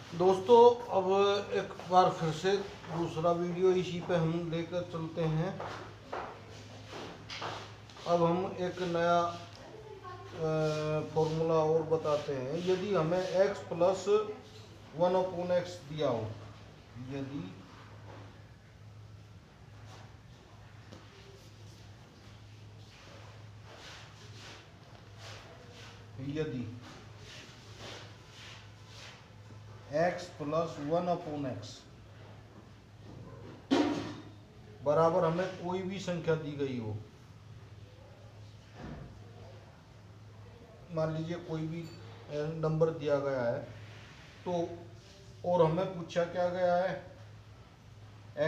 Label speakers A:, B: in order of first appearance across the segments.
A: दोस्तों, अब एक बार फिर से दूसरा वीडियो इसी पे हम लेकर चलते हैं। अब हम एक नया फॉर्मूला और बताते हैं। यदि हमें x प्लस 1/x दिया हो, यदि यदि x प्लस 1/x बराबर हमें कोई भी संख्या दी गई हो, मान लीजिए कोई भी नंबर दिया गया है, तो और हमें पूछा क्या गया है,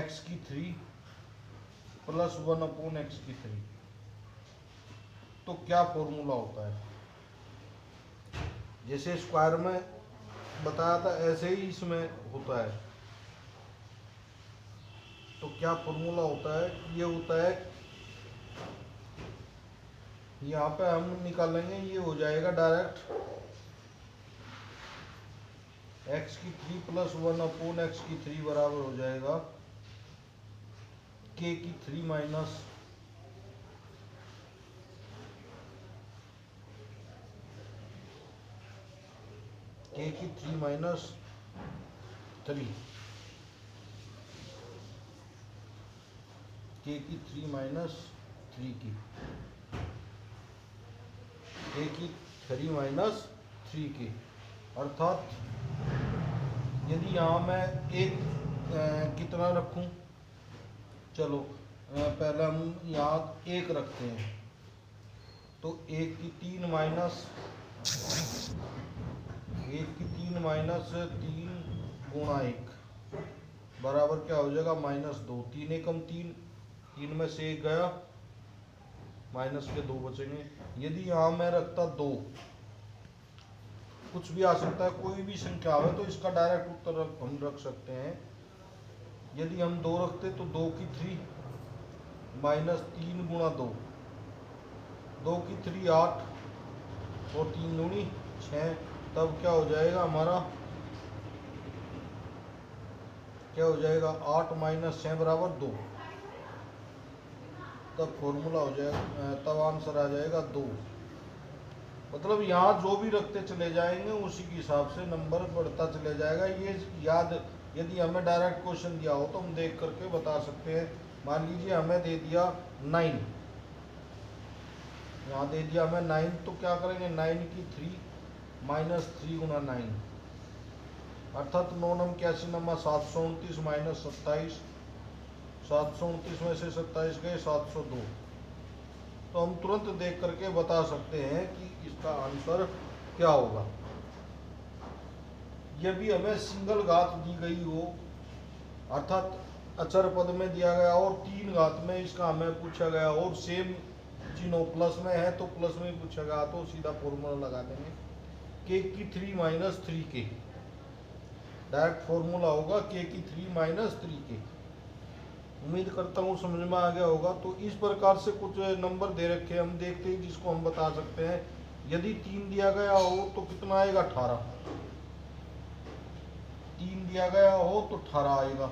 A: x की 3 प्लस 1/x की 3, तो क्या फॉर्मूला होता है। जैसे स्क्वायर में बताया था ऐसे ही इसमें होता है। तो क्या फॉर्मूला होता है, ये होता है, यहाँ पे हम निकालेंगे, ये हो जाएगा डायरेक्ट x की 3 प्लस 1/x की 3 बराबर हो जाएगा k की 3 माइनस k की 3 माइनस 3, k की 3 माइनस 3 की k की 3 माइनस 3 की, अर्थात यदि यहाँ मैं एक कितना रखूं, चलो पहले हम यहाँ एक रखते हैं, तो एक की 3 माइनस 3 गुणा 1 बराबर क्या हो जाएगा, -2। 3 एकम 3, 3 में से 1 गया, माइनस के 2 बचेंगे। यदि यहाँ मैं रखता 2, कुछ भी आ सकता है, कोई भी संख्या आवे तो इसका डायरेक्ट उत्तर हम रख सकते हैं। यदि हम 2 रखते तो 2 की 3 माइनस 3 गुणा 2, 2 की 3 8 और 3 दूनी 6, तब क्या हो जाएगा हमारा, क्या हो जाएगा 8 माइनस 6 बराबर 2, तब फॉर्मूला हो जाएगा, तब आंसर आ जाएगा 2। मतलब यहाँ जो भी रखते चले जाएंगे उसी के हिसाब से नंबर बढ़ता चले जाएगा। ये याद, यदि हमें डायरेक्ट क्वेश्चन दिया हो तो हम देख करके बता सकते हैं। मान लीजिए हमें दे दिया 9, यहाँ दे दिया हमें 9, तो क्या करेंगे, 9 की 3 माइनस 3 गुना 9, अर्थात 9 नम 81 नमा 729 माइनस 27, 729 में से 27 गए 702। तो हम तुरंत देख करके बता सकते हैं कि इसका आंसर क्या होगा। यह भी हमें सिंगल घात दी गई हो, अर्थात अचर पद में दिया गया और 3 घात में इसका हमें पूछा गया और सेम चिन्ह प्लस में है तो प्लस में ही पूछा गया, तो सीधा फॉर्मूला लगा देंगे k की 3 माइनस 3k, डायरेक्ट फॉर्मूला होगा k की 3 माइनस 3k। उम्मीद करता हूँ समझ में आ गया होगा। तो इस प्रकार से कुछ नंबर दे रखे हैं, हम देखते हैं जिसको हम बता सकते हैं। यदि 3 दिया गया हो तो कितना आएगा, 18। 3 दिया गया हो तो 18 आएगा।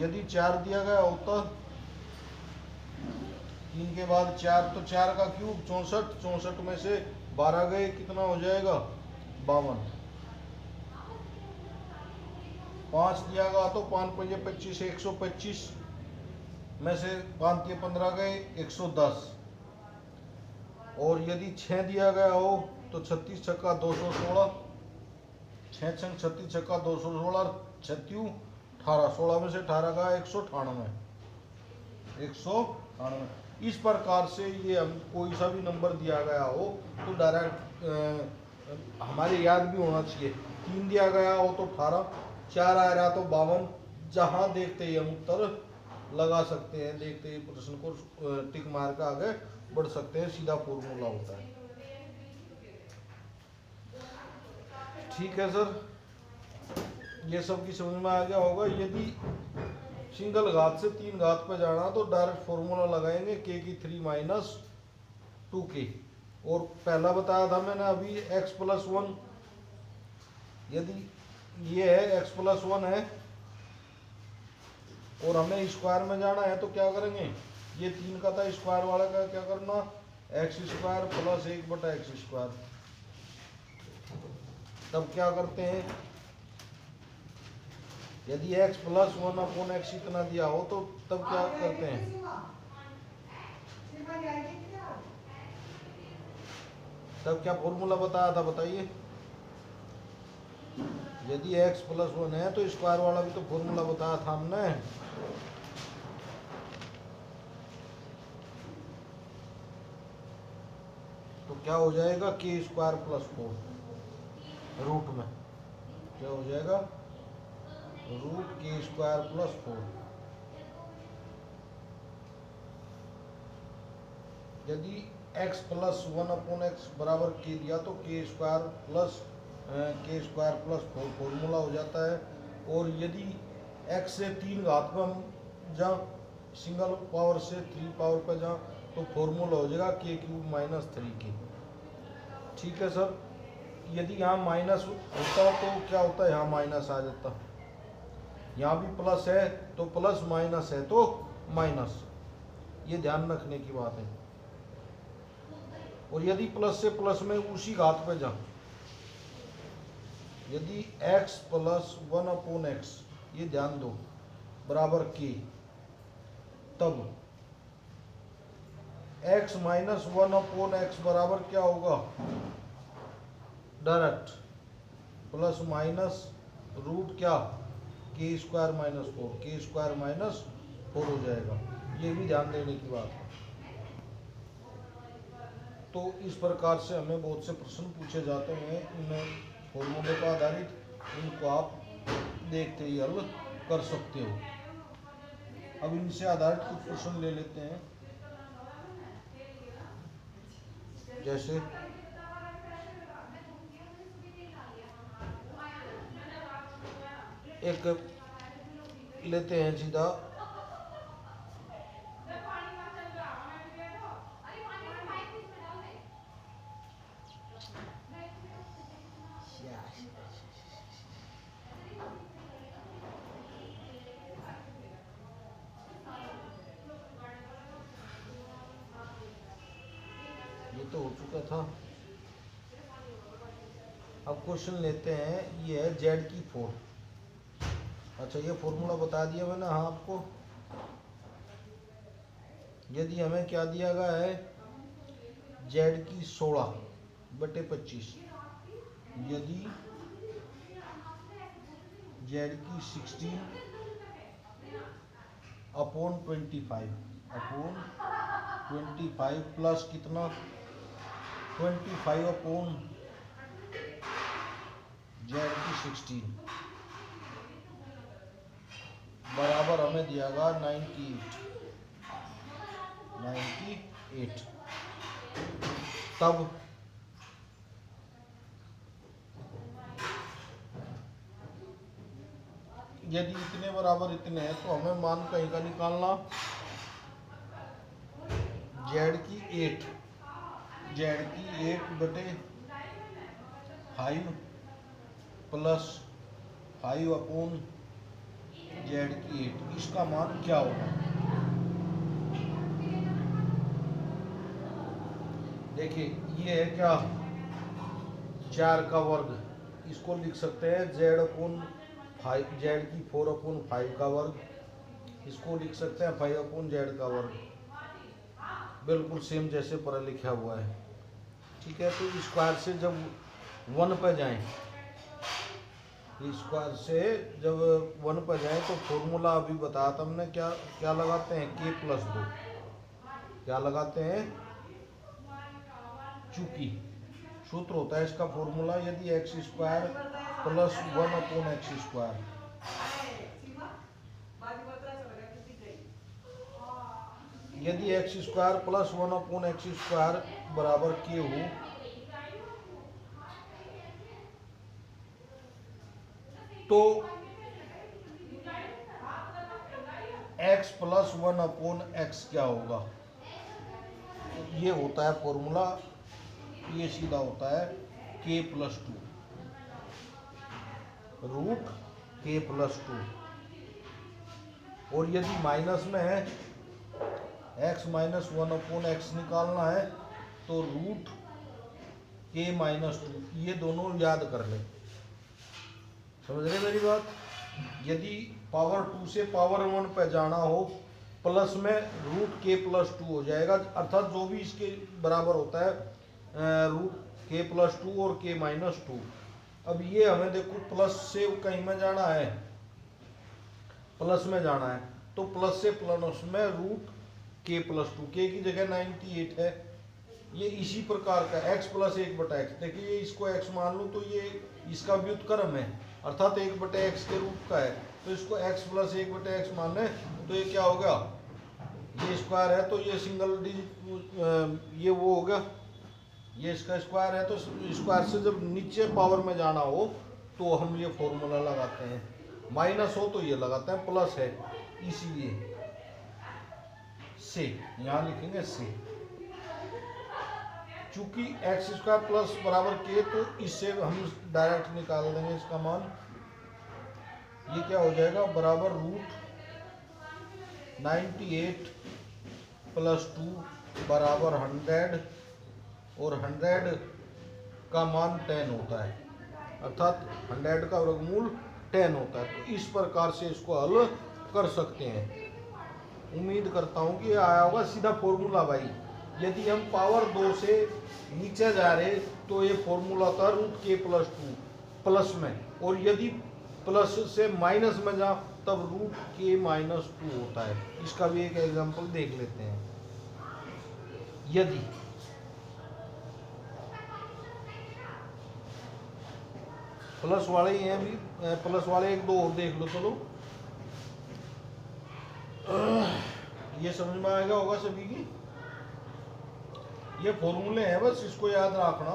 A: यदि 4 दिया गया हो तो 3 के बाद 4, तो 4 का क्यूब 64, 64 में से 12 गए, कितना हो जाएगा, 52। 5 दिया गया तो 5 पंजे 25, 125 में से 5 के 15 गए, 110। और यदि 6 दिया गया हो तो 36 छक्का 216, 6 छंग 36 छक्का 216, 36 18, 16 में से 18 का 198, 198। इस प्रकार से ये हम कोई सा भी नंबर दिया गया हो तो डायरेक्ट हमारे याद भी होना चाहिए। 3 दिया गया हो तो 18, 4 आ रहा तो 52। जहाँ देखते ही हम उत्तर लगा सकते हैं, देखते ही प्रश्न को टिक मार कर आगे बढ़ सकते हैं, सीधा फॉर्मूला होता है। ठीक है सर, ये सब की समझ में आ गया होगा। यदि सिंगल घात से 3 घात पे जाना तो डायरेक्ट फॉर्मूला लगाएंगे k की 3 माइनस 2k। और पहला बताया था मैंने अभी x प्लस 1 यदि ये है x प्लस 1 है और हमें स्क्वायर में जाना है तो क्या करेंगे, ये 3 का था, स्क्वायर वाला का क्या करना, एक्स स्क्वायर प्लस 1/x²। तब क्या करते हैं, यदि x प्लस 1/x इतना दिया हो तो तब क्या करते हैं, तब क्या फॉर्मूला बताया था बताइए। यदि x प्लस 1 है तो स्क्वायर वाला भी तो फॉर्मूला बताया था हमने। तो क्या हो जाएगा, k² प्लस 4 रूट में क्या हो जाएगा, रूट k² प्लस 4। यदि x प्लस 1/x बराबर k दिया तो k² plus k² plus 4 formula हो जाता है। और यदि x से 3 घात पर हम जहाँ सिंगल पावर से 3 पावर पर जहाँ तो फॉर्मूला हो जाएगा k³ - 3k। ठीक है सर। यदि यहाँ माइनस होता तो क्या होता है, यहाँ माइनस आ जाता, यहाँ भी प्लस है तो प्लस, माइनस है तो माइनस, ये ध्यान रखने की बात है। और यदि प्लस से प्लस में उसी घात पे जा, यदि x प्लस 1/x ये ध्यान दो बराबर k, तब x माइनस 1/x बराबर क्या होगा, डायरेक्ट प्लस माइनस रूट क्या k² - 4 k² - 4 हो जाएगा। ये भी ध्यान देने की बात है। तो इस प्रकार से हमें बहुत से प्रश्न पूछे जाते हैं, इन फॉर्मूले पर आधारित, इनको आप देखते ही हल कर सकते हो। अब इनसे आधारित कुछ प्रश्न ले लेते हैं। जैसे एक लेते हैं सीधा, ये तो हो चुका था। अब क्वेश्चन लेते हैं, ये है Z⁴। अच्छा, ये फॉर्मूला बता दिया मैंने हाँ आपको। यदि हमें क्या दिया गया है, Z⁴/25, यदि Z⁴/25 प्लस कितना 25/Z⁴ बराबर हमें दिया गया 98। तब यदि इतने बराबर इतने हैं तो हमें मान कहीं का निकालना, Z⁴ Z⁴/5 प्लस 5/Z⁴, इसका मान क्या होगा। देखिए ये है क्या, 4 का वर्ग, इसको लिख सकते हैं Z⁴/5 का वर्ग, इसको लिख सकते हैं 5/Z का वर्ग, बिल्कुल सेम जैसे पर लिखा हुआ है। ठीक है, तो स्क्वायर से जब 1 पर जाएं, स्क्वायर से जब 1 पर जाएं तो फॉर्मूला अभी बताया था हमने, क्या क्या लगाते हैं, k+2 क्या लगाते हैं, चूंकि सूत्र होता है इसका फॉर्मूला, यदि x² प्लस 1/x², यदि x² प्लस 1/x² बराबर k हो, तो x प्लस 1/x क्या होगा, ये होता है फॉर्मूला, ये सीधा होता है k+2। रूट के प्लस 2। और यदि माइनस में है x माइनस 1/x निकालना है तो रूट के माइनस 2, ये दोनों याद कर लें। समझ रहे मेरी बात? यदि पावर 2 से पावर 1 पे जाना हो प्लस में रूट के प्लस 2 हो जाएगा, अर्थात जो भी इसके बराबर होता है रूट के प्लस 2 और के माइनस 2। अब ये हमें देखो प्लस से कहीं में जाना है, प्लस में जाना है, तो प्लस से प्लस में रूट के प्लस 2, के की जगह 98 है। ये इसी प्रकार का x प्लस 1/x, देखिए ये इसको x मान लूँ तो ये इसका व्युत्क्रम है, अर्थात 1/x के रूप का है, तो इसको x प्लस 1/x मान लें तो ये क्या होगा, ये स्क्वायर है तो ये सिंगल डिजिट ये वो हो गया, ये इसका स्क्वायर है, तो स्क्वायर से जब नीचे पावर में जाना हो तो हम ये फॉर्मूला लगाते हैं, माइनस हो तो ये लगाते हैं, प्लस है इसीलिए से यहाँ लिखेंगे से। चूंकि एक्स स्क्वायर प्लस बराबर के, तो इससे हम डायरेक्ट निकाल देंगे इसका मान। ये क्या हो जाएगा, बराबर रूट 98 प्लस 2 बराबर 100, और 100 का मान 10 होता है, अर्थात 100 का वर्गमूल 10 होता है। तो इस प्रकार से इसको हल कर सकते हैं। उम्मीद करता हूँ कि आया होगा सीधा फॉर्मूला भाई। यदि हम पावर 2 से नीचे जा रहे तो ये फॉर्मूला था रूट के प्लस 2 प्लस में, और यदि प्लस से माइनस में जा तब रूट के माइनस 2 होता है। इसका भी एक एग्जांपल देख लेते हैं। यदि प्लस वाले ही हैं, भी प्लस वाले एक दो और देख लो, चलो ये समझ में आएगा होगा सभी की। ये फॉर्मूले हैं, बस इसको याद रखना।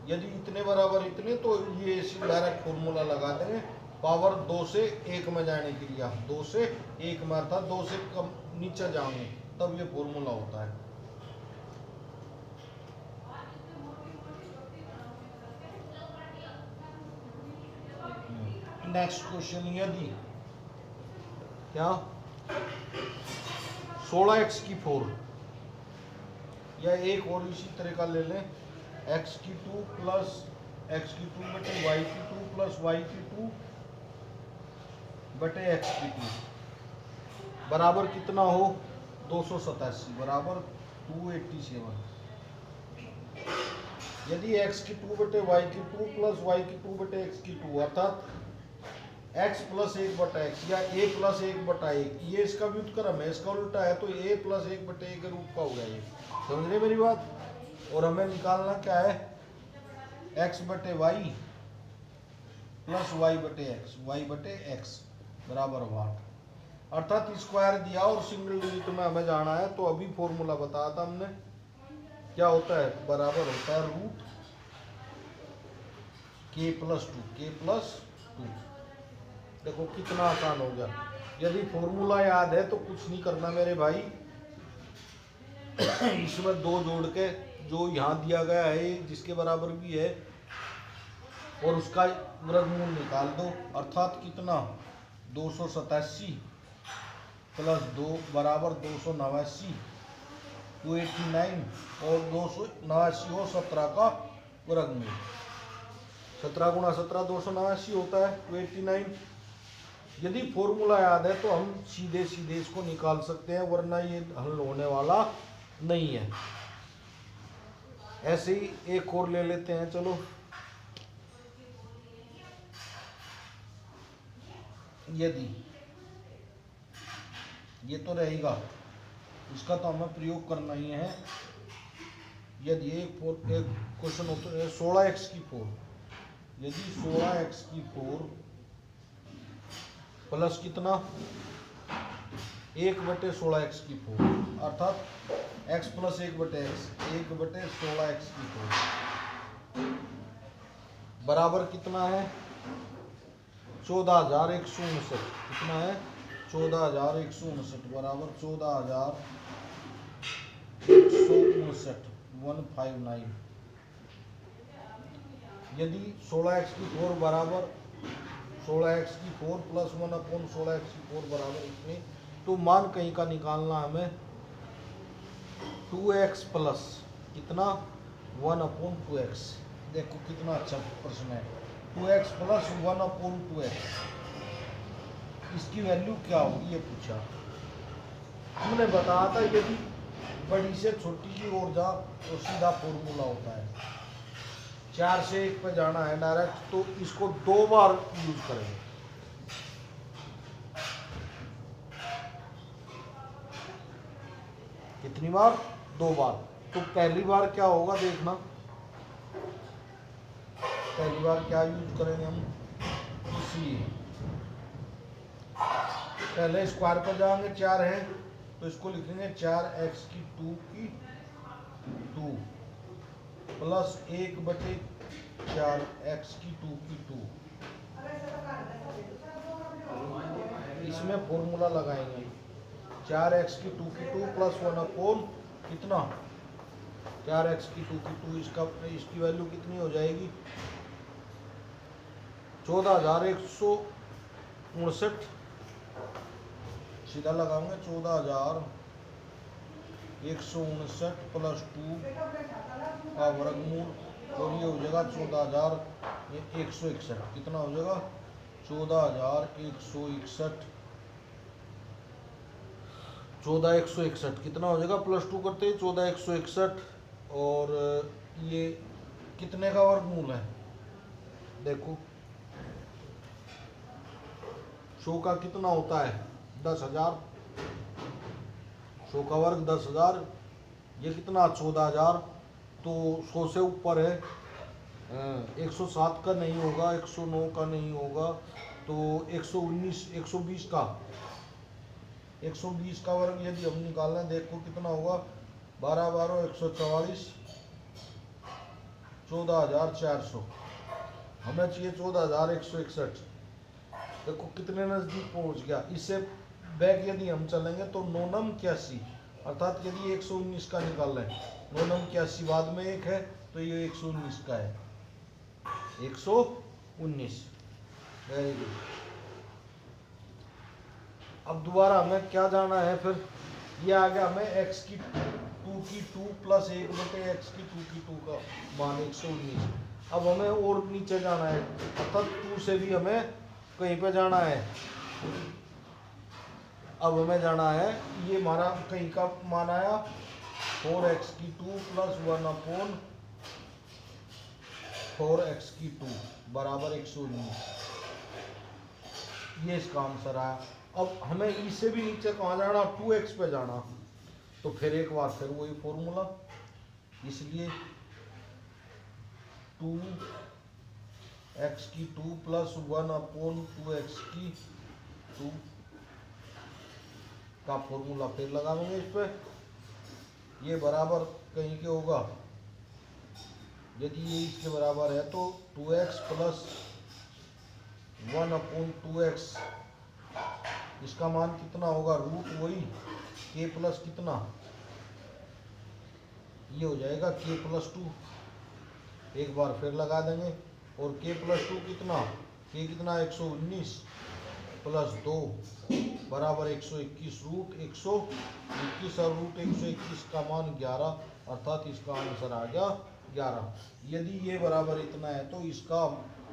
A: यदि इतने बराबर इतने, तो ये डायरेक्ट फॉर्मूला लगा देंगे पावर 2 से 1 में जाने के लिए। 2 से 1 में अर्थात 2 से कम नीचे जाएंगे तब ये फॉर्मूला होता है। नेक्स्ट क्वेश्चन, यदि क्या 16x की 4, या एक और इसी तरह का ले लें, x की 2 प्लस x की 2 बटे y की 2 प्लस y की 2 बटे x की 2 बराबर कितना हो, 287 बराबर 287। यदि x की 2 बटे y की 2 प्लस y की 2 बटे x की 2, अर्थात x प्लस 1/x या a प्लस 1/1, ये इसका व्युत्क्रम है, इसका उल्टा है, तो a प्लस 1/a के रूप का हो गया। ये समझ रहे मेरी बात? और हमें निकालना क्या है, x बटे वाई प्लस y बटे x बराबर 8, अर्थात स्क्वायर दिया और सिंगल डिजिट में हमें जाना है। तो अभी फॉर्मूला बताया था हमने, क्या होता है, बराबर होता है रूट k प्लस 2। देखो कितना आसान हो गया। यदि फॉर्मूला याद है तो कुछ नहीं करना मेरे भाई, इसमें 2 जोड़ के जो यहाँ दिया गया है जिसके बराबर भी है और उसका वर्गमूल निकाल दो, अर्थात कितना, 287 प्लस 2 बराबर 289, 289, और 289 और 17 का वर्गमूल, 17 गुणा 17 289 होता है, 289। यदि फॉर्मूला याद है तो हम सीधे सीधे इसको निकाल सकते हैं, वरना ये हल होने वाला नहीं है। ऐसे ही एक और ले लेते हैं, चलो यदि ये तो रहेगा, इसका तो हमें प्रयोग करना ही है। यदि एक क्वेश्चन होता है 16x की 4, यदि 16x की 4 प्लस कितना, 1/16x की 4, अर्थात x प्लस 1/x, 1/16x की 4 बराबर कितना है, 14,159। कितना है, 14,159 बराबर 14,159, 159। यदि 16x की 4 बराबर 16x4 प्लस 1/16x4 बराबर इतने। तो मान कहीं का निकालना हमें 2x प्लस कितना 1/2x। देखो कितना अच्छा प्रश्न है। 2x प्लस 1/2x इसकी वैल्यू क्या होगी ये पूछा। हमने बताया था यदि बड़ी से छोटी की ओर जा तो सीधा फॉर्मूला होता है। 4 से 1 पे जाना है डायरेक्ट, तो इसको 2 बार यूज करेंगे। कितनी बार? 2 बार। तो पहली बार क्या होगा देखना, पहली बार क्या यूज करेंगे हम, इसलिए पहले स्क्वायर पर जाएंगे, 4 है तो इसको लिखेंगे 4x की 2 की 2 प्लस 1/4x की 2 की 2। इसमें फॉर्मूला लगाएंगे 4x की 2 की 2 प्लस 1/, कितना 4x की 2 की 2, इसकी वैल्यू कितनी हो जाएगी 14,159। सीधा लगाऊंगे 14,159 प्लस 2 का वर्गमूल, और ये हो जाएगा 14,161। कितना हो जाएगा 14,161 कितना हो जाएगा, प्लस 2 करते हैं 14,161। और ये कितने का वर्गमूल है देखो, 100 का कितना होता है 10,000, 100 का वर्ग 10,000, ये कितना 14,000। तो 100 से ऊपर है, 107 का नहीं होगा, 109 का नहीं होगा, तो 119 120 का 120 का वर्ग यदि हम निकालें देखो कितना होगा 12 12 144, 14,400। हमें चाहिए 14,161। देखो कितने नजदीक पहुंच गया। इससे बैक यदि हम चलेंगे तो 9 81, अर्थात यदि 119 का निकाल लें, 9 81 बाद में 1 है तो ये 119 का है, 119। Very good. अब दोबारा हमें क्या जाना है फिर, ये आ गया हमें x की 2 की 2 प्लस 1/x की 2 की 2 का मान 119। अब हमें और नीचे जाना है, अर्थात 2 से भी हमें कहीं पे जाना है। अब हमें जाना है, ये हमारा कहीं का मान आया 4x की 2 प्लस 1/4x की 2 बराबर 119। ये इसका आंसर आया। अब हमें इससे भी नीचे कहाँ जाना, 2x पे जाना, तो फिर एक बार फिर वही फॉर्मूला, इसलिए 2x की 2 प्लस 1/2x की 2 का फॉर्मूला फिर लगाएंगे इस पे। ये बराबर कहीं के होगा, यदि ये इसके बराबर है तो 2x प्लस 1/2x, इसका मान कितना होगा, रूट वही k प्लस कितना, ये हो जाएगा k प्लस 2। एक बार फिर लगा देंगे, और k प्लस 2 कितना, k कितना 119 प्लस 2 बराबर 121, रूट 121 और रूट 121 का मान 11, अर्थात इसका आंसर आ गया 11। यदि ये बराबर इतना है तो इसका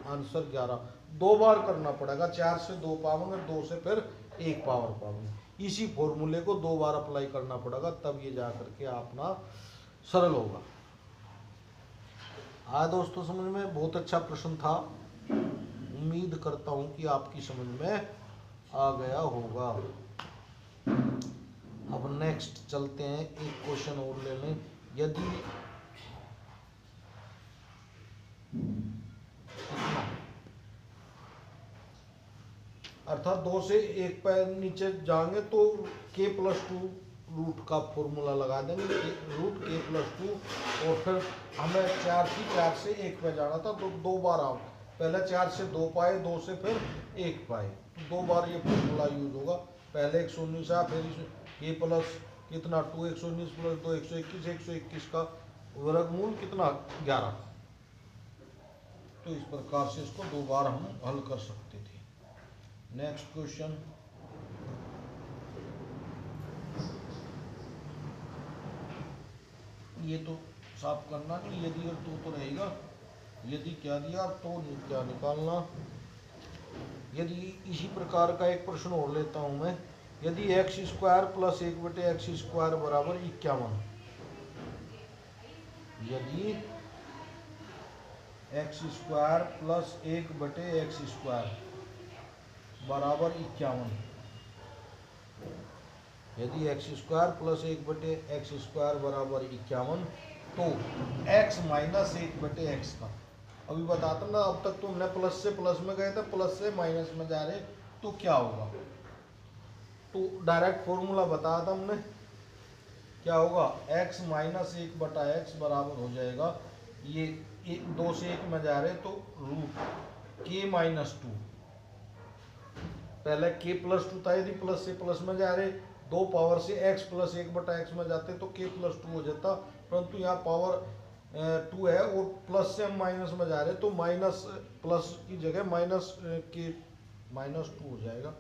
A: आंसर 11। 2 बार करना पड़ेगा, 4 से 2 पावेंगे, 2 से फिर 1 पावर पावेंगे। इसी फॉर्मूले को 2 बार अप्लाई करना पड़ेगा, तब ये जा करके अपना सरल होगा। हाँ दोस्तों, समझ में बहुत अच्छा प्रश्न था। उम्मीद करता हूँ कि आपकी समझ में आ गया होगा। अब नेक्स्ट चलते हैं, एक क्वेश्चन और ले लें। यदि अर्थात 2 से 1 पे नीचे जाएंगे तो k प्लस 2 रूट का फॉर्मूला लगा देंगे, रूट k प्लस 2, और फिर हमें 4 से 1 पे जाना था तो 2 बार आओ, पहले 4 से 2 पाए, 2 से फिर 1 पाए, तो 2 बार ये फॉर्मूला यूज होगा। पहले 119 आया, फिर k प्लस कितना 2, 119 प्लस 2 121, 121 का वर्गमूल कितना 11। तो इस प्रकार से इसको 2 बार हम हल कर सकते थे। नेक्स्ट क्वेश्चन, ये तो साफ करना नहीं, यदि और तो रहेगा, यदि क्या दिया तो क्या निकालना। यदि इसी प्रकार का एक प्रश्न और लेता हूं मैं, यदि x square plus 1/x square बराबर 51, यदि x square plus 1/x square बराबर 51, यदि x square plus 1/x square बराबर 51, तो x माइनस 1/x का, अभी बताता ना, अब तक तो हमने प्लस से प्लस में गए थे, प्लस से माइनस में जा रहे, तो क्या होगा, तो डायरेक्ट फॉर्मूला बताया था हमने, क्या होगा, x माइनस 1/x बराबर हो जाएगा, ये 2 से 1 में जा रहे तो रूट k माइनस 2, पहले k प्लस 2 था, यदि प्लस से प्लस में जा रहे, 2 पावर से x प्लस 1/x में जाते तो k प्लस 2 हो जाता, परंतु यहाँ पावर 2 है और प्लस से हम माइनस में जा रहे तो माइनस प्लस की जगह माइनस के माइनस 2 हो जाएगा,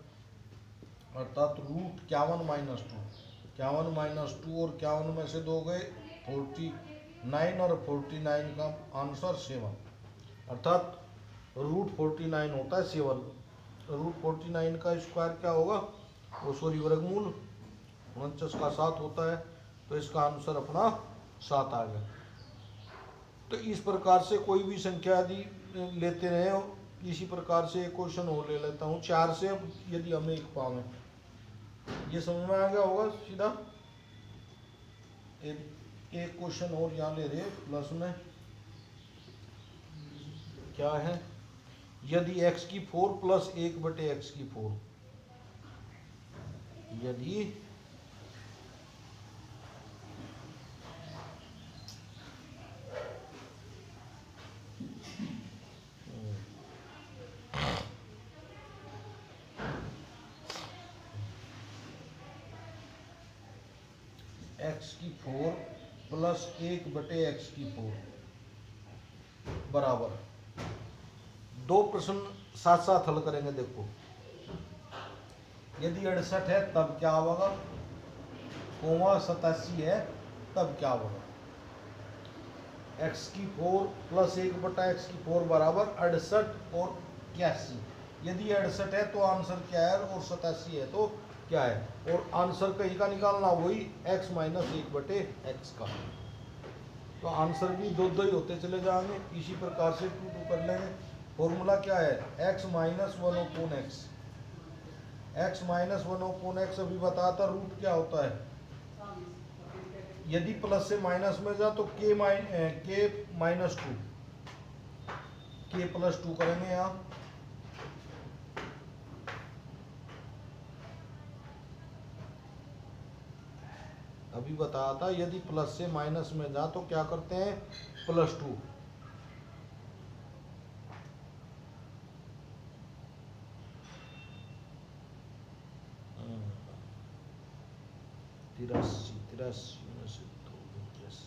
A: अर्थात रूट 51 माइनस 2, 51 माइनस 2 और 51 में से 2 गए 49 और 49 का आंसर 7, अर्थात रूट 49 होता है 7, रूट 49 का स्क्वायर क्या होगा, वो सॉरी वर्गमूल 49 का 7 होता है, तो इसका आंसर अपना 7 आ गया। तो इस प्रकार से कोई भी संख्या यदि लेते रहे, इसी प्रकार से एक क्वेश्चन और ले लेता हूँ 4 से, अब यदि हमें 1 पावें, ये समझ में आ गया होगा सीधा। एक क्वेश्चन और यहाँ ले रहे प्लस में, क्या है, यदि x की 4 प्लस 1/x की 4, यदि x की 4 प्लस 1/x की 4 बराबर, दो प्रश्न साथ साथ हल करेंगे। देखो, यदि 68 है तब क्या होगा, 87 है तब क्या होगा, x की 4 प्लस 1/x की 4 बराबर 68 और 81, यदि 68 है तो आंसर क्या है और 87 है तो क्या है, और आंसर कहीं का निकालना, वही x माइनस 1/x का, तो आंसर भी दो ही होते चले जाएंगे। इसी प्रकार से 2 कर लेंगे। फॉर्मूला क्या है, x minus 1/x, x minus 1/x, अभी बताता रूट क्या होता है, यदि प्लस से माइनस में जा तो k माइनस 2, k प्लस 2 करेंगे यहाँ, अभी बताया था यदि प्लस से माइनस में जा तो क्या करते हैं, प्लस 2, तिरासी में से 2 83,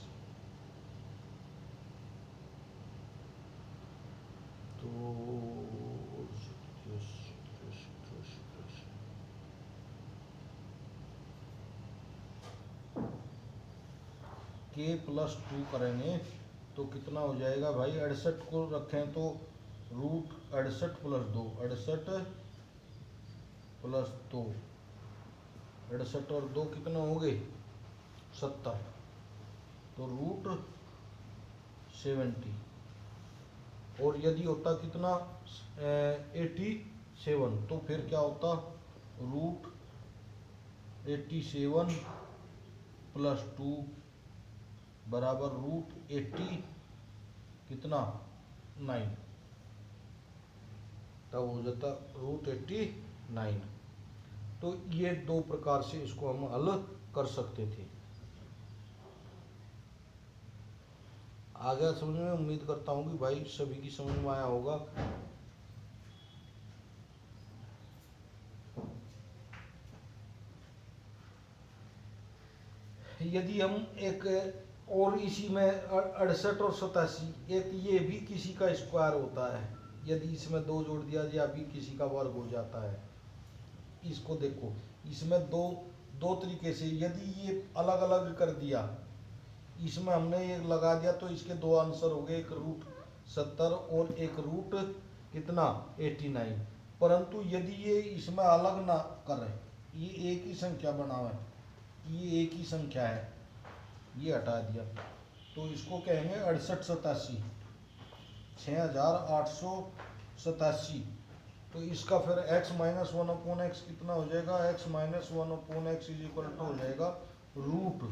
A: तो k प्लस 2 करेंगे तो कितना हो जाएगा भाई, 68 को रखें तो रूट 68 प्लस 2, 68 प्लस 2, 68 और 2 कितना हो गए 70, तो रूट 70, और यदि होता कितना 87, तो फिर क्या होता, रूट 87 प्लस 2 बराबर रूट 80 कितना 9, तब हो जाता रूट 89। तो ये 2 प्रकार से इसको हम हल कर सकते थे। आ गया समझ में, उम्मीद करता हूँ कि भाई सभी की समझ में आया होगा। यदि हम एक और इसी में 68 और 87, एक ये भी किसी का स्क्वायर होता है, यदि इसमें 2 जोड़ दिया जाए भी किसी का वर्ग हो जाता है, इसको देखो, इसमें दो दो तरीके से, यदि ये अलग अलग कर दिया, इसमें हमने ये लगा दिया तो इसके दो आंसर हो गए, एक रूट 70 और एक रूट कितना 89। परंतु यदि ये इसमें अलग ना करें, ये एक ही संख्या बनावे, ये एक ही संख्या है, ये हटा दिया, तो इसको कहेंगे 6887, 6887। तो इसका फिर x माइनस 1/x कितना हो जाएगा, x minus 1/x is equal to हो जाएगा रूट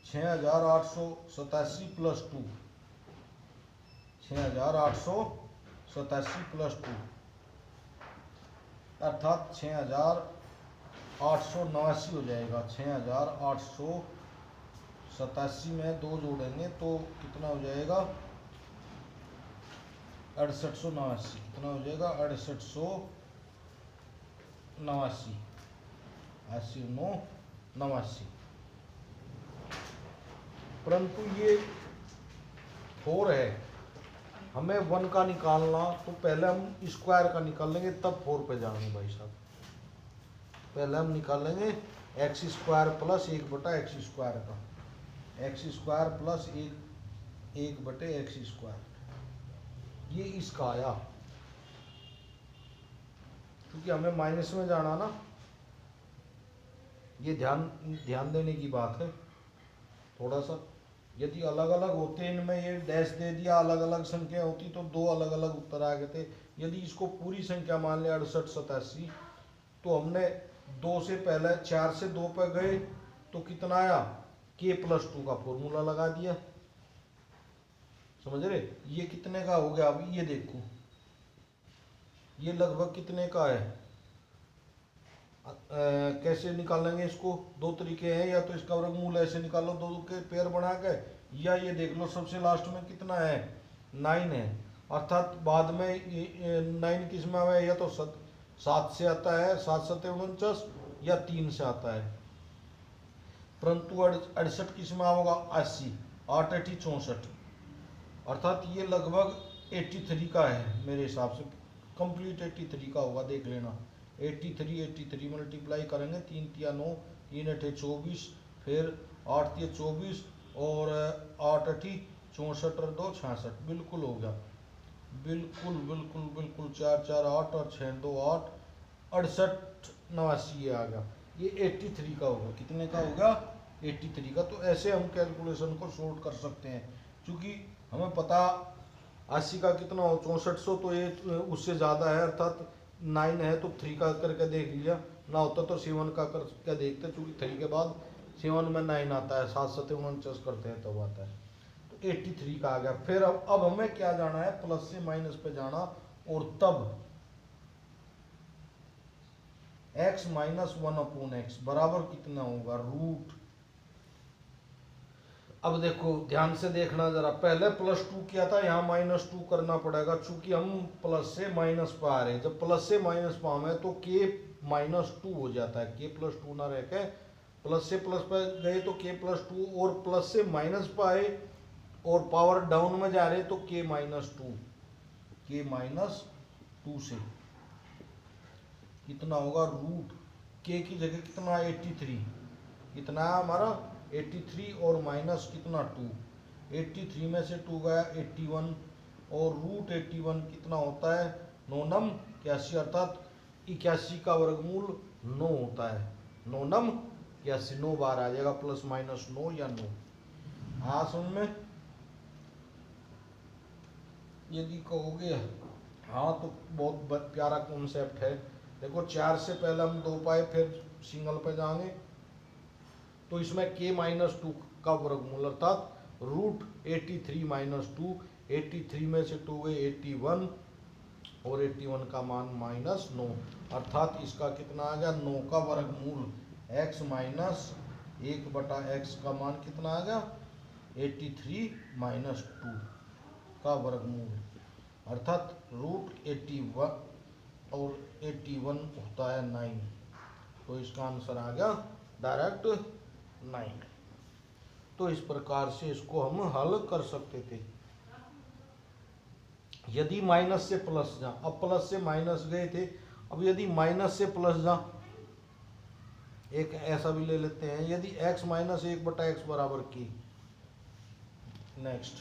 A: 6887 प्लस 2, 6887 प्लस 2, अर्थात 6889 हो जाएगा। 6887 में 2 जोड़ेंगे तो कितना हो जाएगा, 6889, कितना हो जाएगा 6889, 89। परंतु ये 4 है, हमें 1 का निकालना, तो पहले हम स्क्वायर का निकाल लेंगे तब 4 पे जाएंगे भाई साहब। पहले हम निकालेंगे x square plus 1/x square का, x square plus 1/x square, ये इसका आया, क्योंकि हमें माइनस में जाना ना, ये ध्यान देने की बात है थोड़ा सा। यदि अलग अलग होते इनमें ये डैश दे दिया, अलग अलग संख्या होती तो 2 अलग अलग उत्तर आ गए थे। यदि इसको पूरी संख्या मान लिया 6887, तो हमने 2 से पहले 4 से 2 पर गए तो कितना आया, k+2 का फॉर्मूला लगा दिया, समझ रहे। ये कितने का हो गया, अभी ये देखो, ये लगभग कितने का है, कैसे निकालेंगे इसको, 2 तरीके हैं, या तो इसका वर्गमूल ऐसे निकालो 2 के पेयर बना के, या ये देख लो सबसे लास्ट में कितना है 9 है, अर्थात बाद में 9 किस में आया, या तो 7 से आता है, 7 7 49, या 3 से आता है। परंतु 68 किस में होगा 80, 8 8 64, अर्थात ये लगभग 83 का है मेरे हिसाब से, कंप्लीट 83 का होगा, देख लेना। 83 मल्टीप्लाई करेंगे, 3 तिया 9, 3 8 24, फिर 8 तिया 24 और 8 8 64 और 2 66, बिल्कुल हो गया, बिल्कुल बिल्कुल बिल्कुल, 4 4 8 और 6 2 8, 6889 ये आ गया, ये 83 का होगा, कितने का होगा 83 का। तो ऐसे हम कैलकुलेशन को सॉल्व कर सकते हैं, क्योंकि हमें पता 80 का कितना हो 6400, तो ये उससे ज़्यादा है, अर्थात 9 है तो 3 का करके देख लिया, ना होता तो 7 का करके देखते, क्योंकि 3 के बाद 7 में 9 आता है, 7 7 49 करते हैं तब आता है, तो 83 का आ गया। फिर अब हमें क्या जाना है, प्लस से माइनस पे जाना, और तब x माइनस 1/x बराबर कितना होगा रूट। अब देखो ध्यान से देखना जरा, पहले +2 किया था, यहाँ -2 करना पड़ेगा, चूंकि हम प्लस से माइनस पर आ रहे हैं। जब प्लस से माइनस पर आए तो k-2 हो जाता है, k+2 ना रह के प्लस से प्लस पर गए तो k+2, और प्लस से माइनस पर आए और पावर डाउन में जा रहे तो k-2, k-2 से कितना होगा रूट, k की जगह कितना 83, कितना है हमारा 83 और माइनस कितना 2, 83 में से 2 गया 81, और रूट 81 कितना होता है 9 9 81, अर्थात 81 का वर्गमूल 9 होता है, 9 9 81, 9 बार आ जाएगा, प्लस माइनस 9 या 9। हाँ समझ में, यदि कहोगे हाँ तो बहुत प्यारा कॉन्सेप्ट है। देखो 4 से पहले हम 2 पाए, फिर सिंगल पे जाएंगे, तो इसमें k-2 का वर्गमूल, अर्थात रूट 83 - 2, 83 में से 2 गए 81, और 81 का मान -9, अर्थात इसका कितना आ गया 9 का वर्गमूल, x माइनस 1/x का मान कितना आ गया 83 - 2 का वर्गमूल, अर्थात रूट 81 और 81 होता है 9, तो इसका आंसर आ गया डायरेक्ट 9। तो इस प्रकार से इसको हम हल कर सकते थे। यदि माइनस से प्लस जा, अब प्लस से माइनस गए थे, अब यदि माइनस से प्लस जा एक ऐसा भी ले लेते हैं, यदि x माइनस 1 बटा एक्स बराबर की। नेक्स्ट